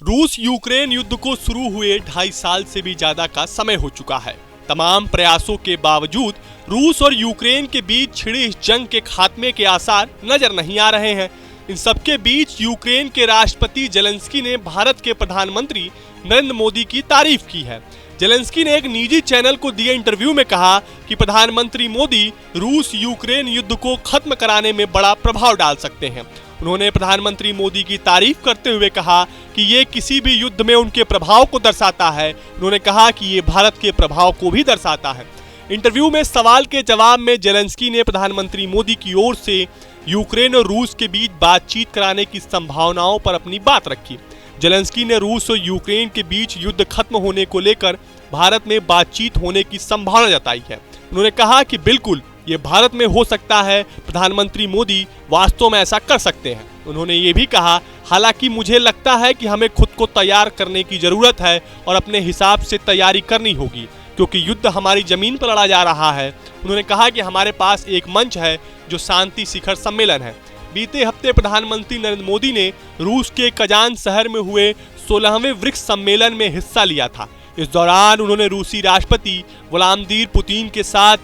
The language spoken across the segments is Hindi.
रूस यूक्रेन युद्ध को शुरू हुए 2.5 साल से भी ज्यादा का समय हो चुका है। तमाम प्रयासों के बावजूद रूस और यूक्रेन के बीच छिड़ी इस जंग के खात्मे के आसार नजर नहीं आ रहे हैं। इन सबके बीच यूक्रेन के राष्ट्रपति जेलेंस्की ने भारत के प्रधानमंत्री नरेंद्र मोदी की तारीफ की है। जेलेंस्की ने एक निजी चैनल को दिए इंटरव्यू में कहा कि प्रधानमंत्री मोदी रूस यूक्रेन युद्ध को खत्म कराने में बड़ा प्रभाव डाल सकते हैं। उन्होंने प्रधानमंत्री मोदी की तारीफ करते हुए कहा कि ये किसी भी युद्ध में उनके प्रभाव को दर्शाता है। उन्होंने कहा कि ये भारत के प्रभाव को भी दर्शाता है। इंटरव्यू में सवाल के जवाब में जेलेंस्की ने प्रधानमंत्री मोदी की ओर से यूक्रेन और रूस के बीच बातचीत कराने की संभावनाओं पर अपनी बात रखी। जेलेंस्की ने रूस और यूक्रेन के बीच युद्ध खत्म होने को लेकर भारत में बातचीत होने की संभावना जताई है। उन्होंने कहा कि बिल्कुल ये भारत में हो सकता है, प्रधानमंत्री मोदी वास्तव में ऐसा कर सकते हैं। उन्होंने ये भी कहा, हालांकि मुझे लगता है कि हमें खुद को तैयार करने की जरूरत है और अपने हिसाब से तैयारी करनी होगी, क्योंकि युद्ध हमारी जमीन पर लड़ा जा रहा है। उन्होंने कहा कि हमारे पास एक मंच है जो शांति शिखर सम्मेलन है। बीते हफ्ते प्रधानमंत्री नरेंद्र मोदी ने रूस के कजान शहर में हुए 16वें ब्रिक्स सम्मेलन में हिस्सा लिया था। इस दौरान उन्होंने रूसी राष्ट्रपति व्लादिमीर पुतिन के साथ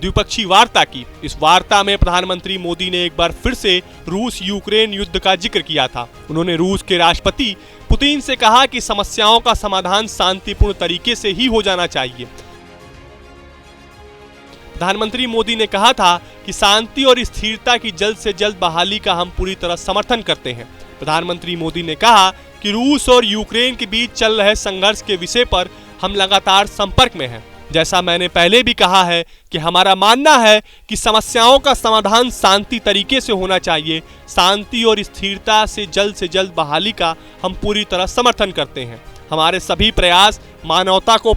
द्विपक्षीय वार्ता की। इस वार्ता में प्रधानमंत्री मोदी ने एक बार फिर से रूस यूक्रेन युद्ध का जिक्र किया था। उन्होंने रूस के राष्ट्रपति पुतिन से कहा कि समस्याओं का समाधान शांतिपूर्ण तरीके से ही हो जाना चाहिए। प्रधानमंत्री मोदी ने कहा था कि शांति और स्थिरता की जल्द से जल्द बहाली का हम पूरी तरह समर्थन करते हैं। प्रधानमंत्री मोदी ने कहा कि रूस और यूक्रेन के बीच चल रहे संघर्ष के विषय पर हम लगातार संपर्क में हैं। जैसा मैंने पहले भी कहा है कि हमारा मानना है कि समस्याओं का समाधान शांति तरीके से होना चाहिए। शांति और स्थिरता से जल्द बहाली का हम पूरी तरह समर्थन करते हैं। हमारे सभी प्रयास मानवता को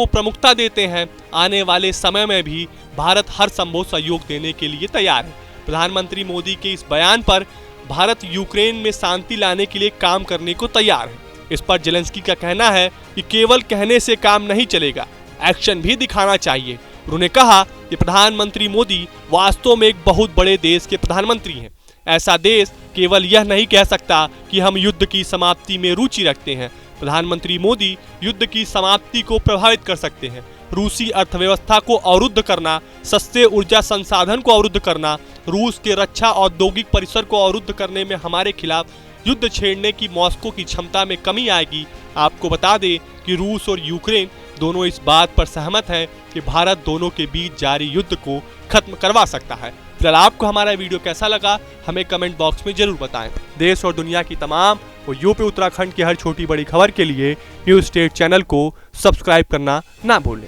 प्रमुखता देते हैं। आने वाले समय में भी भारत हर संभव सहयोग देने के लिए तैयार है। प्रधानमंत्री मोदी के इस बयान पर भारत यूक्रेन में शांति लाने के लिए काम करने को तैयार है। इस पर जेलेंस्की का कहना है कि केवल कहने से काम नहीं चलेगा, एक्शन भी दिखाना चाहिए। उन्होंने कहा कि प्रधानमंत्री मोदी वास्तव में एक बहुत बड़े देश के प्रधानमंत्री हैं। ऐसा देश केवल यह नहीं कह सकता कि हम युद्ध की समाप्ति में रुचि रखते हैं। प्रधानमंत्री मोदी युद्ध की समाप्ति को प्रभावित कर सकते हैं। रूसी अर्थव्यवस्था को अवरुद्ध करना, सस्ते ऊर्जा संसाधन को अवरुद्ध करना, रूस के रक्षा औद्योगिक परिसर को अवरुद्ध करने में हमारे खिलाफ युद्ध छेड़ने की मॉस्को की क्षमता में कमी आएगी। आपको बता दें कि रूस और यूक्रेन दोनों इस बात पर सहमत हैं कि भारत दोनों के बीच जारी युद्ध को खत्म करवा सकता है। फिलहाल आपको हमारा वीडियो कैसा लगा हमें कमेंट बॉक्स में जरूर बताएं। देश और दुनिया की तमाम और यूपी उत्तराखंड की हर छोटी बड़ी खबर के लिए न्यूज़ स्टेट चैनल को सब्सक्राइब करना ना भूलें।